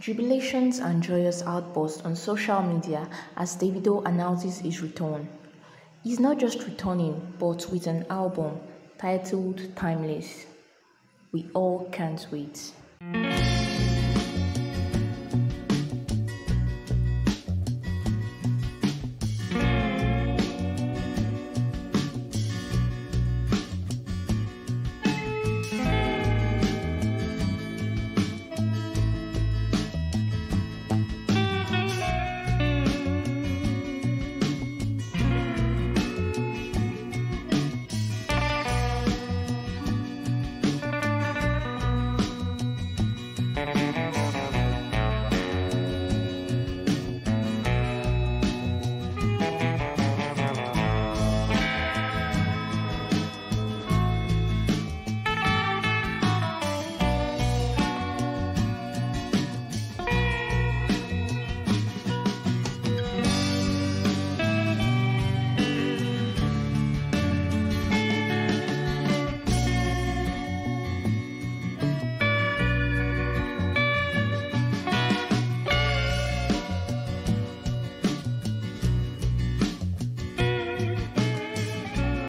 Jubilations and joyous outbursts on social media as Davido announces his return. He's not just returning, but with an album titled Timeless. We all can't wait.